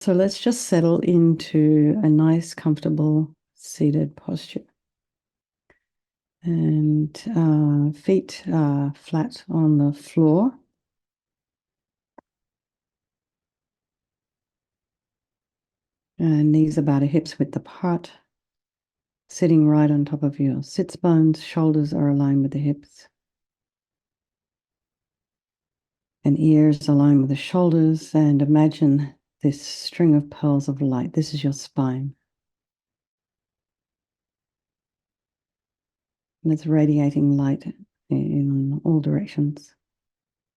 So let's just settle into a nice, comfortable seated posture. And feet flat on the floor. And knees about a hip's width apart. Sitting right on top of your sits bones. Shoulders are aligned with the hips. And ears aligned with the shoulders. And imagine this string of pearls of light. This is your spine. And it's radiating light in all directions,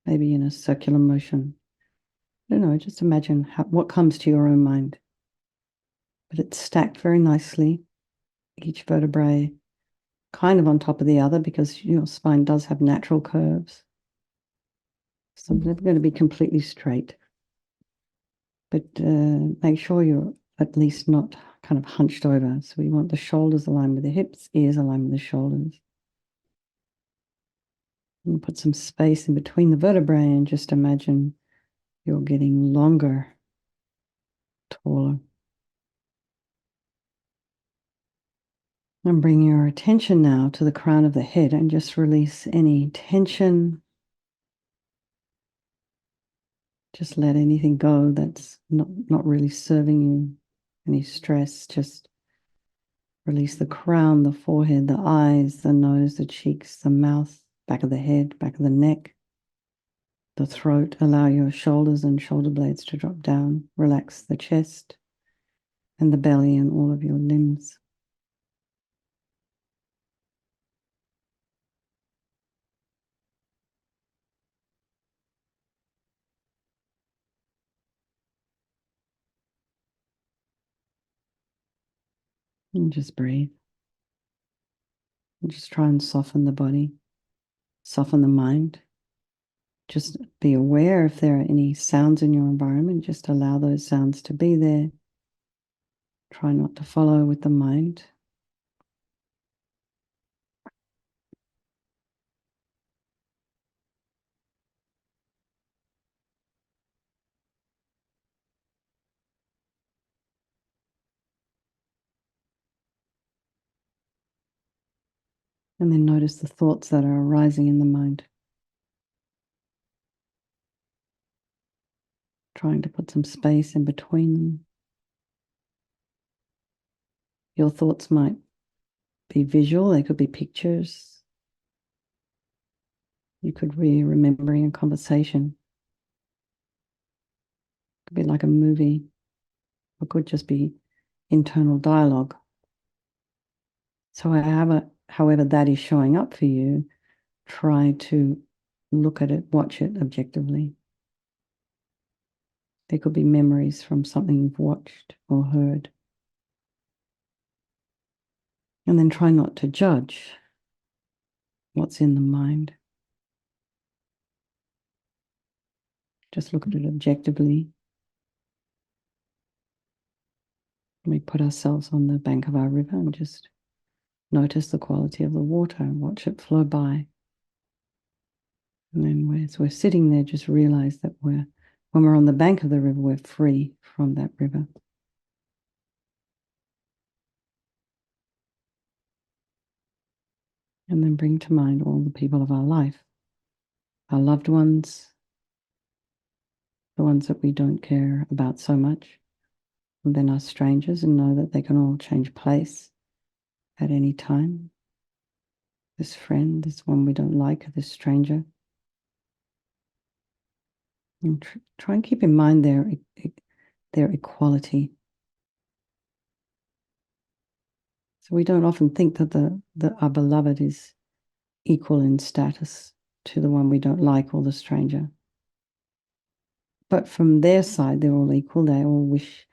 maybe in a circular motion. I don't know, just imagine what comes to your own mind. But it's stacked very nicely, each vertebrae kind of on top of the other because your spine does have natural curves. So it's never going to be completely straight. But make sure you're at least not kind of hunched over. So we want the shoulders aligned with the hips, ears aligned with the shoulders. And put some space in between the vertebrae and just imagine you're getting longer, taller. And bring your attention now to the crown of the head and just release any tension. Just let anything go that's not really serving you, any stress. Just release the crown, the forehead, the eyes, the nose, the cheeks, the mouth, back of the head, back of the neck, the throat. Allow your shoulders and shoulder blades to drop down. Relax the chest and the belly and all of your limbs. And just breathe. And just try and soften the body, soften the mind. Just be aware if there are any sounds in your environment. Just allow those sounds to be there. Try not to follow with the mind. And then notice the thoughts that are arising in the mind. Trying to put some space in between them. Your thoughts might be visual, they could be pictures. You could be remembering a conversation. It could be like a movie. Or it could just be internal dialogue. So however that is showing up for you, try to look at it, watch it objectively. There could be memories from something you've watched or heard. And then try not to judge what's in the mind. Just look at it objectively. We put ourselves on the bank of our river and just notice the quality of the water and watch it flow by. And then as we're sitting there, just realize that when we're on the bank of the river, we're free from that river. And then bring to mind all the people of our life, our loved ones, the ones that we don't care about so much, and then our strangers, and know that they can all change place at any time. This friend, this one we don't like, this stranger. And try and keep in mind their equality. So we don't often think that our beloved is equal in status to the one we don't like or the stranger. But from their side, they're all equal. They all wish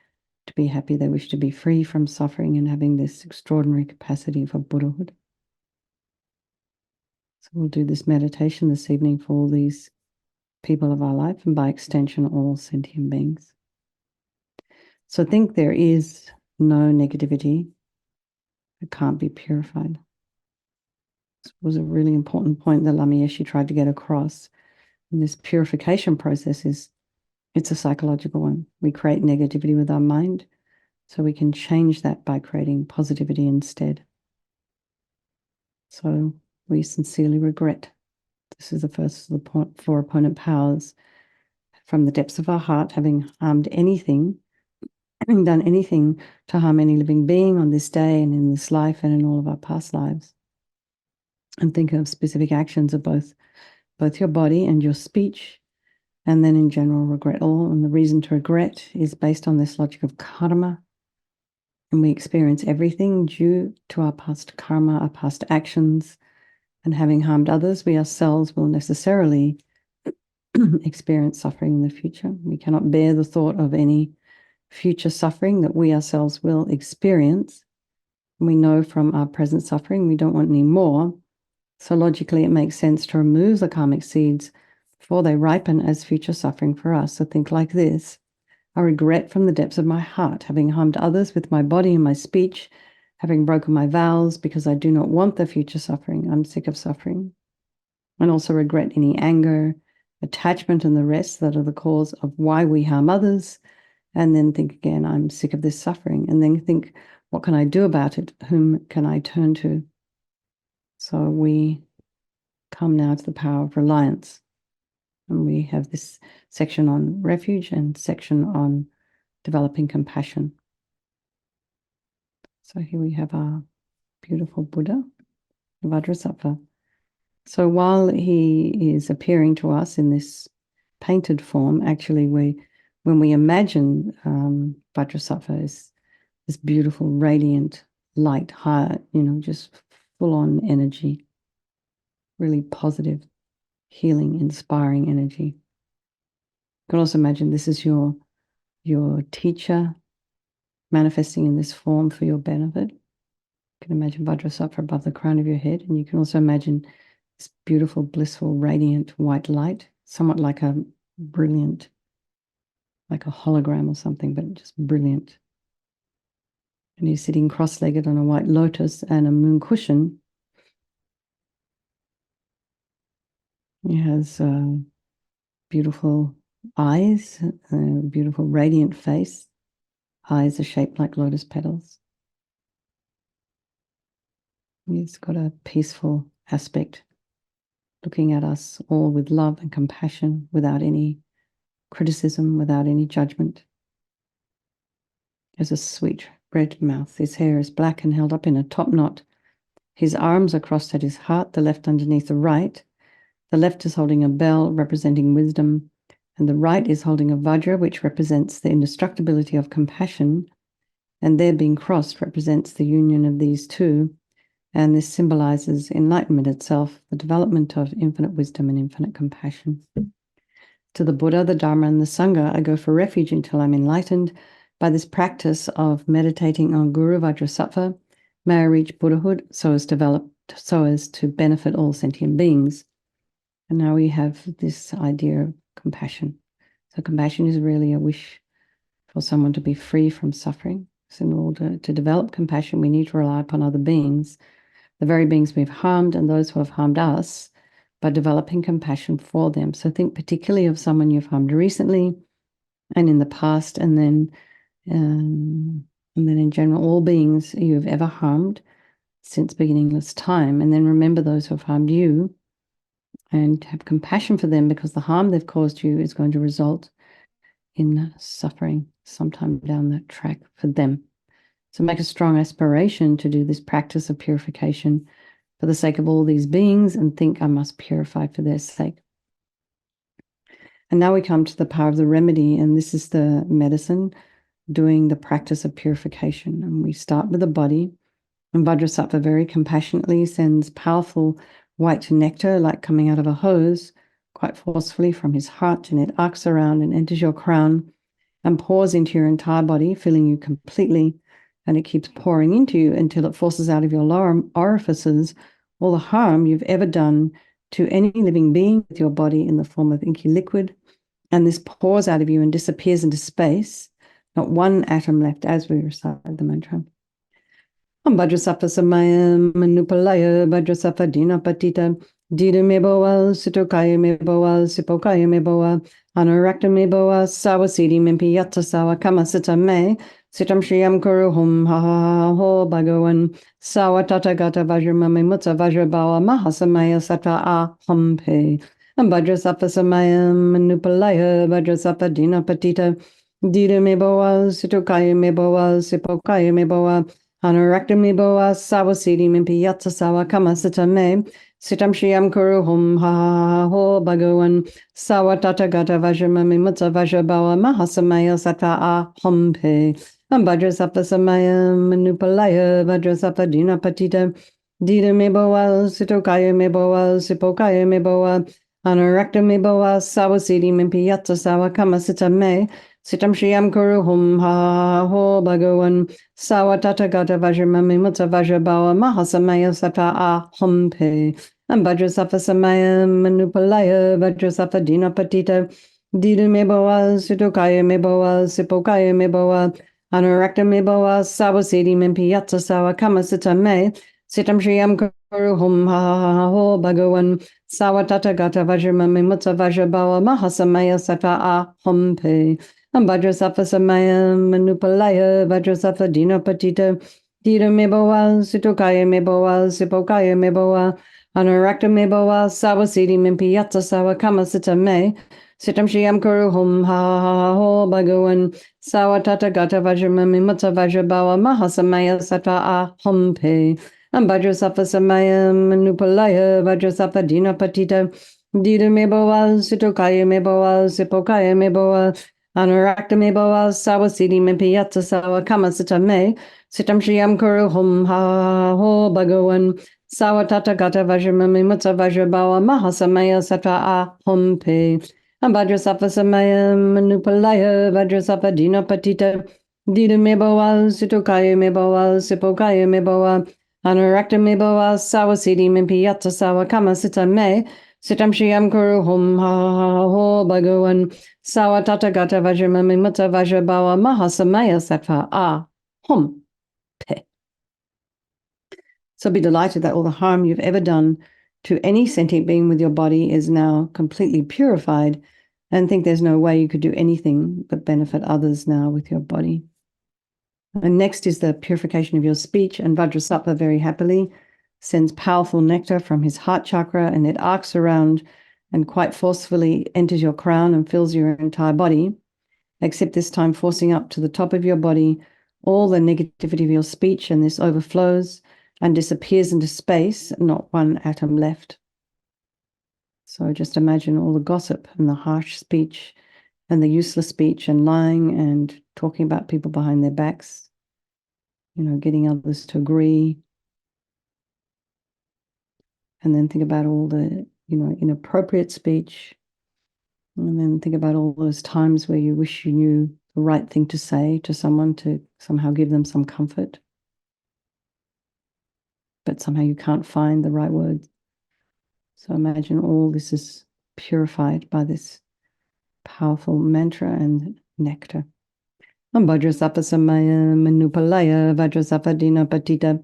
to be happy. They wish to be free from suffering and having this extraordinary capacity for Buddhahood. So we'll do this meditation this evening for all these people of our life and by extension, all sentient beings. So think there is no negativity that can't be purified. This was a really important point that Lama Yeshe tried to get across. And this purification process is It's a psychological one. We create negativity with our mind, so we can change that by creating positivity instead. So we sincerely regret. This is the first of the 4 opponent powers. From the depths of our heart, having harmed anything, having done anything to harm any living being on this day and in this life and in all of our past lives. And think of specific actions of both your body and your speech, and then in general regret all. And the reason to regret is based on this logic of karma. And we experience everything due to our past karma, our past actions. And having harmed others, we ourselves will necessarily experience suffering in the future. We cannot bear the thought of any future suffering that we ourselves will experience. And we know from our present suffering we don't want any more. So logically, it makes sense to remove the karmic seeds before they ripen as future suffering for us. So think like this. I regret from the depths of my heart having harmed others with my body and my speech, having broken my vows because I do not want the future suffering. I'm sick of suffering. And also regret any anger, attachment, and the rest that are the cause of why we harm others. And then think again, I'm sick of this suffering. And then think, what can I do about it? Whom can I turn to? So we come now to the power of reliance. And we have this section on refuge and section on developing compassion. So here we have our beautiful Buddha, Vajrasattva. So while he is appearing to us in this painted form, actually when we imagine Vajrasattva is this beautiful, radiant, light, high, just full on energy, really positive, healing, inspiring energy. You can also imagine this is your teacher manifesting in this form for your benefit. You can imagine Vajrasattva above the crown of your head, and you can also imagine this beautiful, blissful, radiant white light, somewhat like a brilliant, like a hologram or something, but just brilliant. And he's sitting cross-legged on a white lotus and a moon cushion. He has beautiful eyes, a beautiful radiant face. Eyes are shaped like lotus petals. He's got a peaceful aspect, looking at us all with love and compassion, without any criticism, without any judgment. He has a sweet red mouth. His hair is black and held up in a top knot. His arms are crossed at his heart, the left underneath the right. The left is holding a bell representing wisdom, and the right is holding a vajra, which represents the indestructibility of compassion, and their being crossed represents the union of these two, and this symbolizes enlightenment itself, the development of infinite wisdom and infinite compassion. To the Buddha, the Dharma, and the Sangha, I go for refuge until I'm enlightened. By this practice of meditating on Guru Vajrasattva, may I reach Buddhahood so as to benefit all sentient beings. And now we have this idea of compassion. So compassion is really a wish for someone to be free from suffering. So in order to develop compassion, we need to rely upon other beings, the very beings we've harmed and those who have harmed us, by developing compassion for them. So think particularly of someone you've harmed recently and in the past, and then in general, all beings you've ever harmed since beginningless time. And then remember those who have harmed you and have compassion for them, because the harm they've caused you is going to result in suffering sometime down that track for them. So make a strong aspiration to do this practice of purification for the sake of all these beings, and think, I must purify for their sake. And now we come to the power of the remedy, and this is the medicine doing the practice of purification. And we start with the body, and Vajrasattva very compassionately sends powerful white nectar, like coming out of a hose, quite forcefully from his heart, and it arcs around and enters your crown and pours into your entire body, filling you completely. And it keeps pouring into you until it forces out of your lower orifices all the harm you've ever done to any living being with your body in the form of inky liquid. And this pours out of you and disappears into space, not one atom left, as we recite the mantra. Vajrasattva samaya manupalaya Vajrasattva dinapatita Dida me boa, sitokaya me boa, sipokaya me boa, anorakta me boa, sawasidi mimpi yatta sawa kama sita me, sitam shriam kuru hum ha ha ha ho bhagavan, sawa tata gata vajramami mutta vajrabawa mahasamaya sata a humpe. And Vajrasapa Samayam Manupalaya Vajrasapa Dina Patita Dida me boa, sitokaya me boa, sipokaya me boa, anorakta me boa, sawasidi mimpi yatta sawa kama sita me, Sitam Shriam Kuru Hum Ha Ha Ha Ho Bhagavan Sawatata Gata Vajramami Mutta Vajrabawa Mahasamaya Sata A Humpe Vajrasapa Samaya Manupalaya Vajrasapa Dina Patita Dida Meboa Sitokaya Meboa Sipokaya Meboa Anorakta Meboa Sawasidi Mimpiyata Sawa Kamasita Me Sitam Shriam Kuru Hum Ha Ha Ha Ho Bhagavan Sawatata Gata Vajramami Mutta Vajrabawa Mahasamaya Sata A Humpe and Vajrasafa Samaya Manupalaya Vajrasafa Dina Patita Dida Meboa Sutokaya Meboa Sipokaya Meboa Anorakta Meboa Sawasidi Mimpiyata Sawa Kamasita Me Sitam Shriam Kuru Hum Ha Ha Ha Ho Bhagavan Sawatata Gata Vajramami Mutta Vajrabawa Mahasamaya Sata A Humpe and Vajrasafa Samaya Manupalaya Vajrasafa Dina Patita Dida Meboa Sutokaya Meboa Sipokaya Meboa Anorakta meboa sawasidi mimpiyata sawa kamasita me sitam shriam kuru hum ha ha ha ho bhagavan sawatata gata vajramami mutta vajrabawa mahasamaya sata a humpe vajrasafa samaya manupalaya vajrasafa dina patita dida meboa sitokaya meboa sipokaya meboa anorakta meboa sawasidi mimpiyata sawa kamasita me sitam shriam kuru hum ha ha ha ho bhagavan Sawatata gata vajramami mutta vajrabawa mahasamaya sata a humpe. Vajrasafa samaya manupalaya vajrasafa dina patita. Dida meboa sitokaya meboa sipokaya meboa. Anorakta meboa sawasidi mimpiyata sawa kama sita me. Sitam shriam kuru hum ha ha ha ho bhagavan. Sawatata gata vajramami mutta vajrabawa mahasamaya sata a humpe. So be delighted that all the harm you've ever done to any sentient being with your body is now completely purified, and think there's no way you could do anything but benefit others now with your body. And next is the purification of your speech, and Vajrasattva very happily sends powerful nectar from his heart chakra, and it arcs around and quite forcefully enters your crown and fills your entire body, except this time forcing up to the top of your body all the negativity of your speech, and this overflows and disappears into space, not one atom left. So just imagine all the gossip and the harsh speech and the useless speech and lying and talking about people behind their backs, getting others to agree. And then think about all the, inappropriate speech. And then think about all those times where you wish you knew the right thing to say to someone to somehow give them some comfort, but somehow you can't find the right words. So imagine all this is purified by this powerful mantra and nectar. Vajrasapa samaya manupalaya vajrasapa dina patita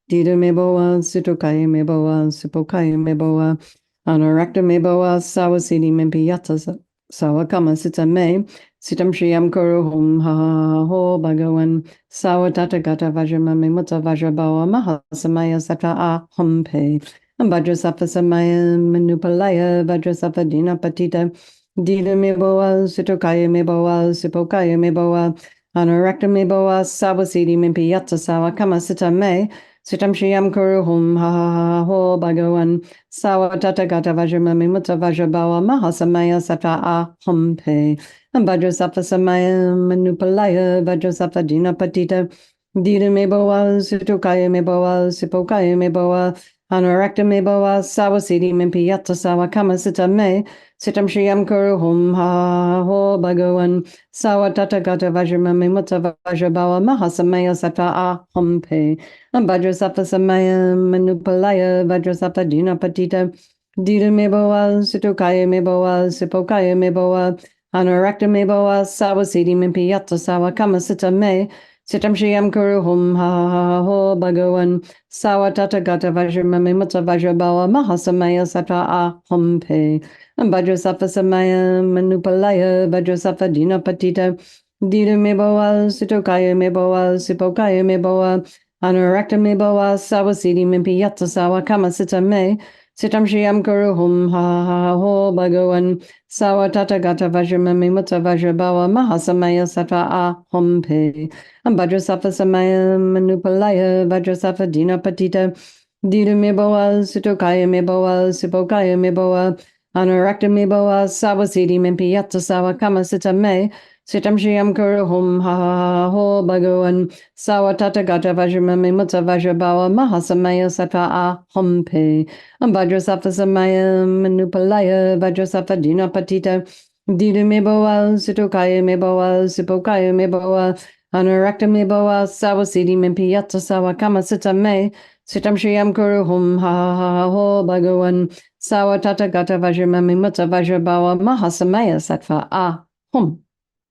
dida meboa sitokaya meboa sipokaya meboa anorakta meboa sawasidi mimpiyata sawakama sita me sitam shriam kuru hum ha ha ho bhagavan sawatata gata vajramami mutta vajrabawa mahasamaya sata a humpe Vajrasapa samaya manupalaya vajrasapa dina patita dida meboa sitokaya meboa sipokaya meboa anorakta meboa sawasidi mimpiyata sawa kama sita me sitam shriam kuru hum ha ha ha ho bhagavan sawatata gata vajramami mutta vajrabawa mahasamaya sata a humpe vajrasapa samaya manupalaya vajrasapa dina patita dida meboa sitokaya meboa sipokaya meboa Anorakta meboa sawasidi mimpiyata sawa kama sita me sitam shriam kuru hum ha ho bhagavan sawatata gata vajramami mutta vajrabawa mahasamaya sata a humpe vajrasapa samaya manupalaya vajrasapa dina patita dida meboa sitokaya meboa sipokaya meboa anorakta meboa sawasidi mimpiyata sawa kama sita me Sitam Shriam Kuru Hum Ha Ho Bhagavan Sawatata Gata Vajramami Mutta Vajrabawa Mahasamaya Satra A Hum Pe Vajrasafa Samaya Manupalaya Vajrasafa Dina Patita Dida Mebawal Sitokaya Mebawal Sipokaya Mebawal Anurakta Mebawal Sawasidi Mimpi Yatsa Sawa Kama Sita Me Sitam Shriam Kuru Hum Ha Ho Bhagavan Sawatata Gata Vajramami Mutta Vajrabawa Mahasamaya Satra A Hum Pe Vajrasafa Samaya Manupalaya Vajrasafa Dina Patita Dida Mebawal Sitokaya Mebawal Sipokaya Mebawal Anurakta Mebawal Sawasidi Mimpi Yatsa Sawa Kama Sita Me Sitam Shriam Kuru Hum Ha Ho Bhagavan Sawatata Gata Vajramami Mutta Vajrabawa Mahasamaya Satra A Hum Pe Vajrasafa Samaya Manupalaya Vajrasafa Dina Patita Dida Mebawal Sitokaya Mebawal Sipokaya Mebawal Anurakta Mebawal Sawasidi Mimpi Yatsa Sawa Kama Sita Me Sitam Shriam Kuru Hum Ha Ho Bhagavan Sawatata Gata Vajramami Mutta Vajrabawa Mahasamaya Sattva A Hum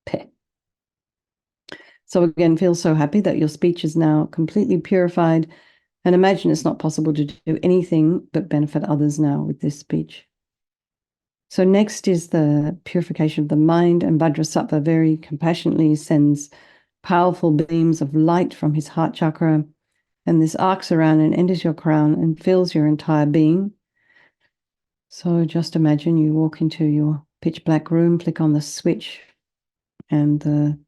Pe. So again, feel so happy that your speech is now completely purified, and imagine it's not possible to do anything but benefit others now with this speech. So next is the purification of the mind, and Vajrasattva very compassionately sends powerful beams of light from his heart chakra, and this arcs around and enters your crown and fills your entire being. So just imagine you walk into your pitch black room, click on the switch, and the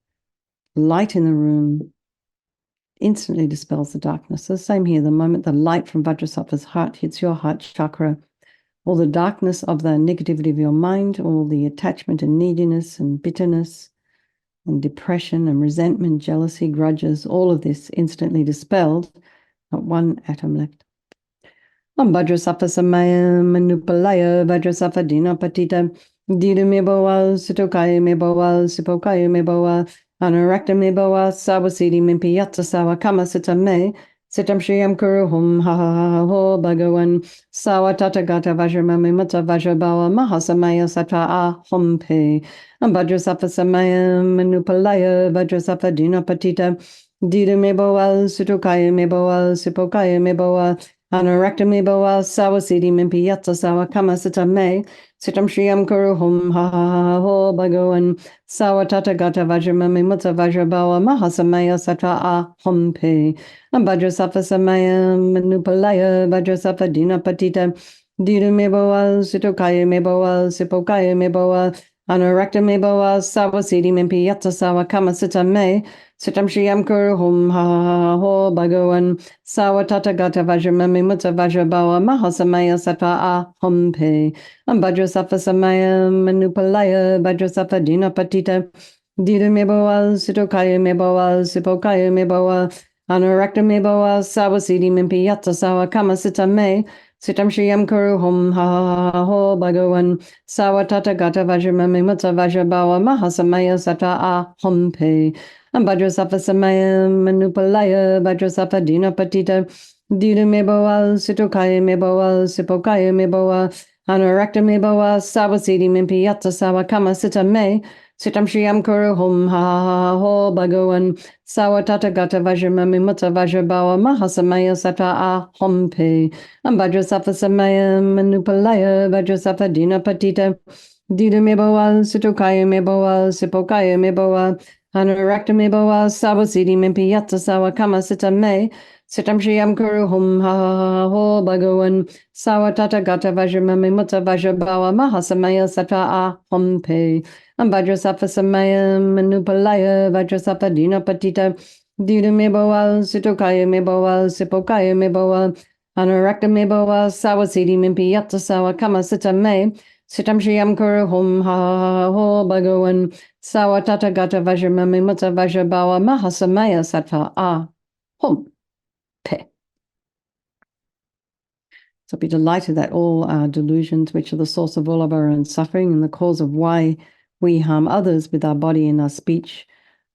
light in the room instantly dispels the darkness. So the same here, the moment the light from Vajrasattva's heart hits your heart chakra, all the darkness of the negativity of your mind, all the attachment and neediness and bitterness and depression and resentment, jealousy, grudges, all of this instantly dispelled, not one atom left. Vajrasattva Samaya Manupalaya Vajrasattva Dina Patita Dida Mebawal Sitokaya Mebawal Sipokaya Mebawal Anurakta Mebawal Sawasidi Mimpi Yatsa Sawa Kama Sita Me Sitam Shriam Kuru Hum Ha Ho Bhagavan Sawatata Gata Vajramami Mutta Vajrabawa Mahasamaya Satra A Hum Pe Vajrasattva Samaya Manupalaya Vajrasattva Dina Patita Dida Mebawal Sitokaya Mebawal Sipokaya Mebawal Anurakta Mebawal Sawasidi Mimpi Yatsa Sawa Kama Sita Me Sitam Shriam Kuru Hum Ha Ho Bhagavan Sawatata Gata Vajramami Mutta Vajrabawa Mahasamaya Satra A Hum Pe Vajrasattva Samaya Manupalaya Vajrasattva Dina Patita Dida Mebawal Sitokaya Mebawal Sipokaya Mebawal Anurakta Mebawal Sawasidi Mimpi Yatsa Sawa Kama Sita Me Sitam Shriam Kuru Hum Ha Ho Bhagavan Sawatata Gata Vajramami Mutta Vajrabawa Mahasamaya Satra A Hum Pe Vajrasattva Samaya Manupalaya Vajrasattva Dina Patita Dida Mebawal Sitokaya Mebawal Sipokaya Mebawal Anurakta Mebawal Sawasidi Mimpi Yatsa Sawa Kama Sita Me Sitam Shriam Kuru Hum Ha Ho Bhagavan Sawatata Gata Vajramami Mutta Vajrabawa Mahasamaya Satra A Hum Pe Vajrasattva Samaya Manupalaya Vajrasattva Dina Patita Dida Mebawal Sitokaya Mebawal Sipokaya Mebawal Anurakta Mebawal Sawasidi Mimpi Yatsa Sawa Kama Sita Me Sitam Shriam Kuru Hum Ha Ho Bhagavan Sawatata Gata Vajramami Mutta Vajrabawa Mahasamaya Satra A Hum Pe Vajrasattva Samaya Manupalaya Vajrasattva Dina Patita Dida Mebawal Sitokaya Mebawal Sipokaya Mebawal Anurakta Mebawal Sawasidi Mimpi Yatsa Sawa Kama Sita Me Sitam Shriam Kuru Hum Ha Ho Bhagavan Sawatata Gata Vajramami Mutta Vajrabawa Mahasamaya Satra A Hum Pe Vajrasattva Samaya Manupalaya Vajrasattva Dina Patita Dida Mebawal Sitokaya Mebawal Sipokaya Mebawal Anurakta Mebawal Sawasidi Mimpi Yatsa Sawa Kama Sita Me Sitam Shriam Kuru Hum Ha Ho Bhagavan Sawatata Gata Vajramami Mutta Vajrabawa Mahasamaya Satra A Hum Pe. So be delighted that all our delusions, which are the source of all of our own suffering and the cause of why we harm others with our body and our speech,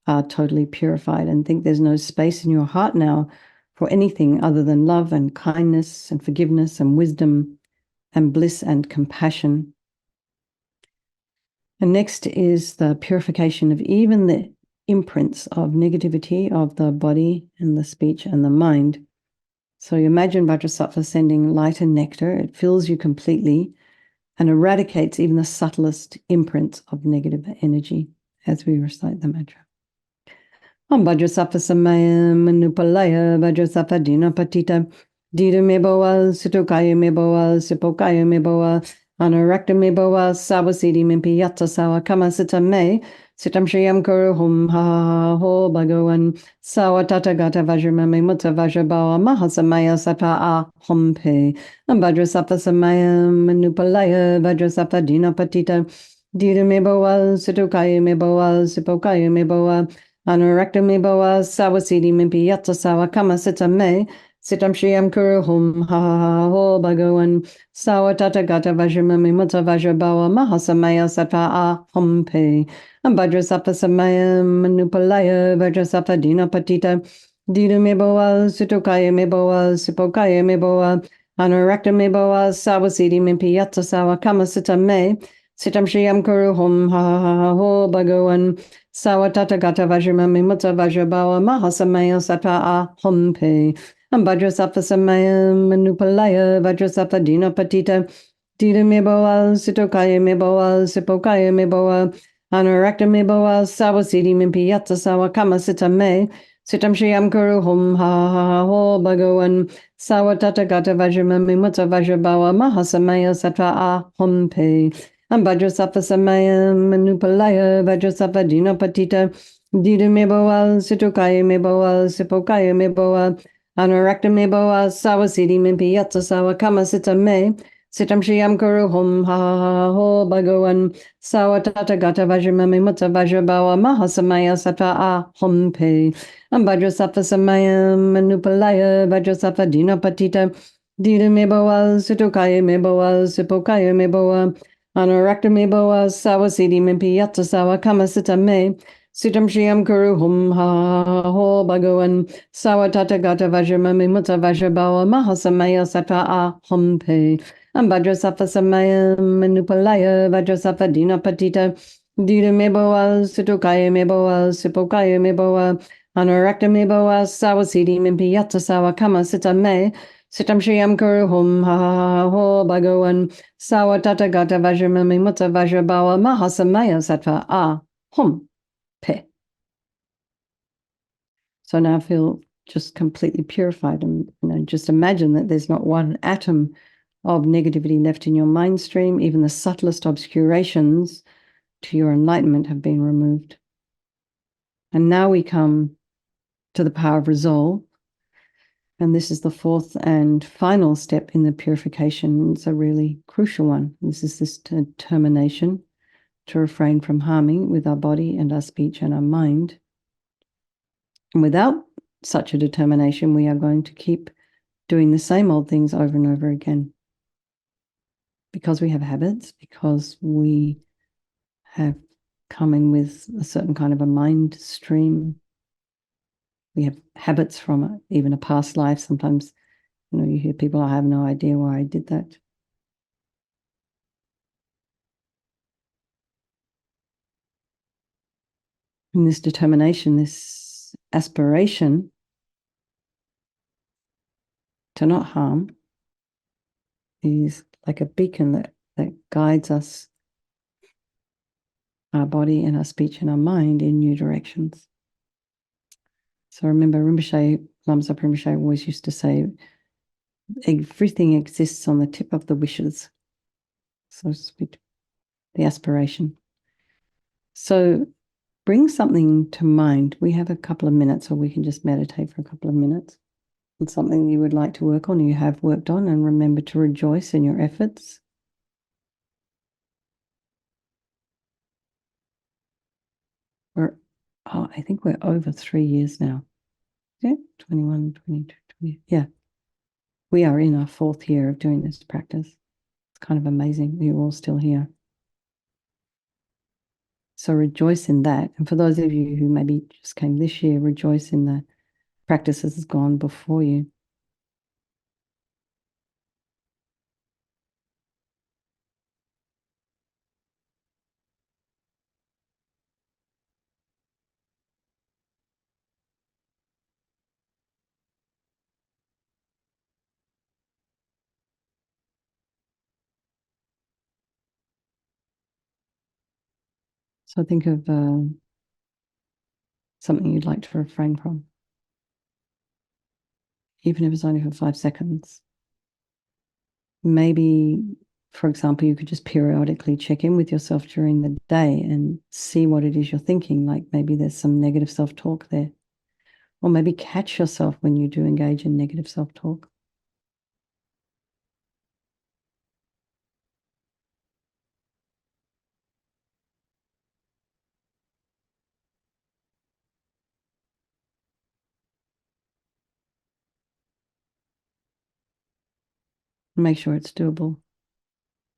are totally purified, and think there's no space in your heart now for anything other than love and kindness and forgiveness and wisdom and bliss and compassion. And next is the purification of even the imprints of negativity of the body and the speech and the mind. So you imagine Vajrasattva sending light and nectar. It fills you completely and eradicates even the subtlest imprints of negative energy as we recite the mantra. Om Vajrasattva Samaya Manupalaya Vajrasattva Dina Patita Dida Meboa Sutokaya Meboa Sipokaya Meboa Anarakta Meboa Sawasidi Mimpiyata Sawa Kamasita Me Sitam Shriyam Kuru Hum Ha Ho Bhagavan Sawa Tata Gata Vajramame Mutta Vajrabawa Mahasamaya Sata A Hum Pe Vajrasattva Samaya Manupalaya Vajrasattva Dina Patita Dida Meboa Sutokaya Meboa Sipokaya Meboa Anurakta me bawa sawasidi mimpi yatsa sawa kama sita me sitam shriyam kuru hum ha ha ho bhagavan sawa tata gata vajramami mutta vajrabawa mahasamaya satva a hum pe vajrasattva samaya manupalaya vajrasattva dina patita dida me bawa sutokaya me bawa sipokaya me bawa anurakta me bawa sawasidi mimpi yatsa sawa kama sita me sitam shriyam kuru hum ha ha ho bhagavan Sawatata gata vajramami mutta vajrabawa mahasamaya satva a hum pe vajrasattva samaya manupalaya vajrasattva dina patita dida meboa sitokaya meboa sipokaya meboa anurakta meboa sawasidi mimpi yatsa sawa kama sita me sitam shriyam kuru hum ha ha ho bhagavan sawatata gata vajramami mutta vajrabawa mahasamaya satva a hum pe Vajrasattva samaya manupalaya vajrasattva dina patita dida meboa situkaya meboa sipokaya meboa anurakta meboa sawasidi mimpi yatsa sawa kama sita me sitam shriyam kuru hum ha ha ho bhagavan sawa tata gata vajramami mutta vajrabawa mahasamaya sattva a hum pe vajrasattva samaya manupalaya vajrasattva dina patita dida meboa situkaya meboa sipokaya meboa Anurakta meboa sawasidi mimpi yatsa sawa kama sita me sitam shriyam kuru hum ha ho bhagavan sawa tata gata vajramami mutta vajrabawa mahasamaya sattva a hum pe vajrasattva samaya manupalaya vajrasattva dina patita dida meboa sitokaya meboa sipokaya meboa anurakta meboa sawasidi mimpi yatsa sawa kama sita me sitam shriyam kuru hum ha ho bhagavan sawa tata gata vajramami mutta vajrabawa mahasamaya sattva a hum pe. So now feel just completely purified and just imagine that there's not one atom of negativity left in your mind stream. Even the subtlest obscurations to your enlightenment have been removed. And now we come to the power of resolve. And this is the fourth and final step in the purification. It's a really crucial one. This is this determination to refrain from harming with our body and our speech and our mind. And without such a determination, we are going to keep doing the same old things over and over again. Because we have habits, because we have come in with a certain kind of a mind stream. We have habits from even a past life. Sometimes, you hear people, I have no idea why I did that. And this determination, this aspiration to not harm is like a beacon that guides us, our body and our speech and our mind in new directions. So remember, Rinpoche, Lamsa Rinpoche always used to say, everything exists on the tip of the wishes, so to speak, the aspiration. So bring something to mind. We have a couple of minutes, or we can just meditate for a couple of minutes. It's something you would like to work on, or you have worked on, and remember to rejoice in your efforts. I think we're over 3 years now. Yeah, 21, 22, 20. Yeah. We are in our 4th year of doing this practice. It's kind of amazing that you're all still here. So rejoice in that. And for those of you who maybe just came this year, rejoice in the practices that's gone before you. So think of something you'd like to refrain from, even if it's only for 5 seconds. Maybe, for example, you could just periodically check in with yourself during the day and see what it is you're thinking. Like maybe there's some negative self-talk there. Or maybe catch yourself when you do engage in negative self-talk. Make sure it's doable.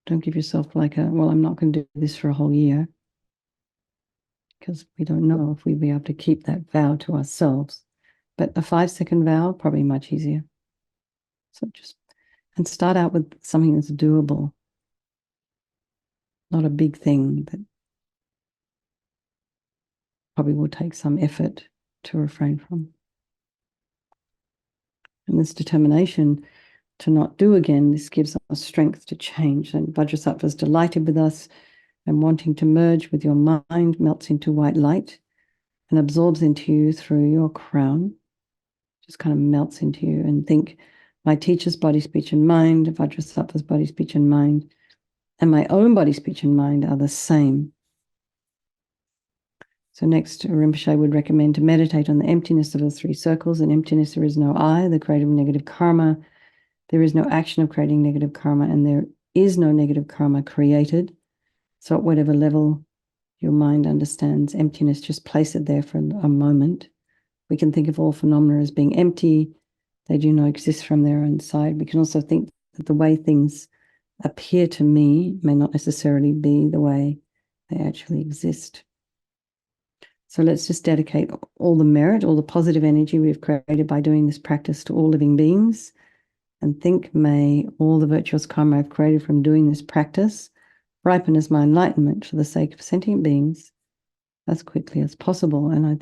Don't give yourself like well, I'm not going to do this for a whole year, because we don't know if we'll be able to keep that vow to ourselves. But a 5-second vow, probably much easier. So and start out with something that's doable, not a big thing that probably will take some effort to refrain from. And this determination to not do again, this gives us strength to change. And Vajrasattva is delighted with us and wanting to merge with your mind, melts into white light and absorbs into you through your crown. Just kind of melts into you, and think, my teacher's body, speech, and mind, Vajrasattva's body, speech, and mind, and my own body, speech, and mind are the same. So next, Rinpoche would recommend to meditate on the emptiness of the 3 circles. In emptiness, there is no I, the creator of negative karma. There is no action of creating negative karma, and there is no negative karma created. So at whatever level your mind understands emptiness, just place it there for a moment. We can think of all phenomena as being empty. They do not exist from their own side. We can also think that the way things appear to me may not necessarily be the way they actually exist. So let's just dedicate all the merit, all the positive energy we've created by doing this practice to all living beings, and think, may all the virtuous karma I've created from doing this practice ripen as my enlightenment for the sake of sentient beings as quickly as possible. And I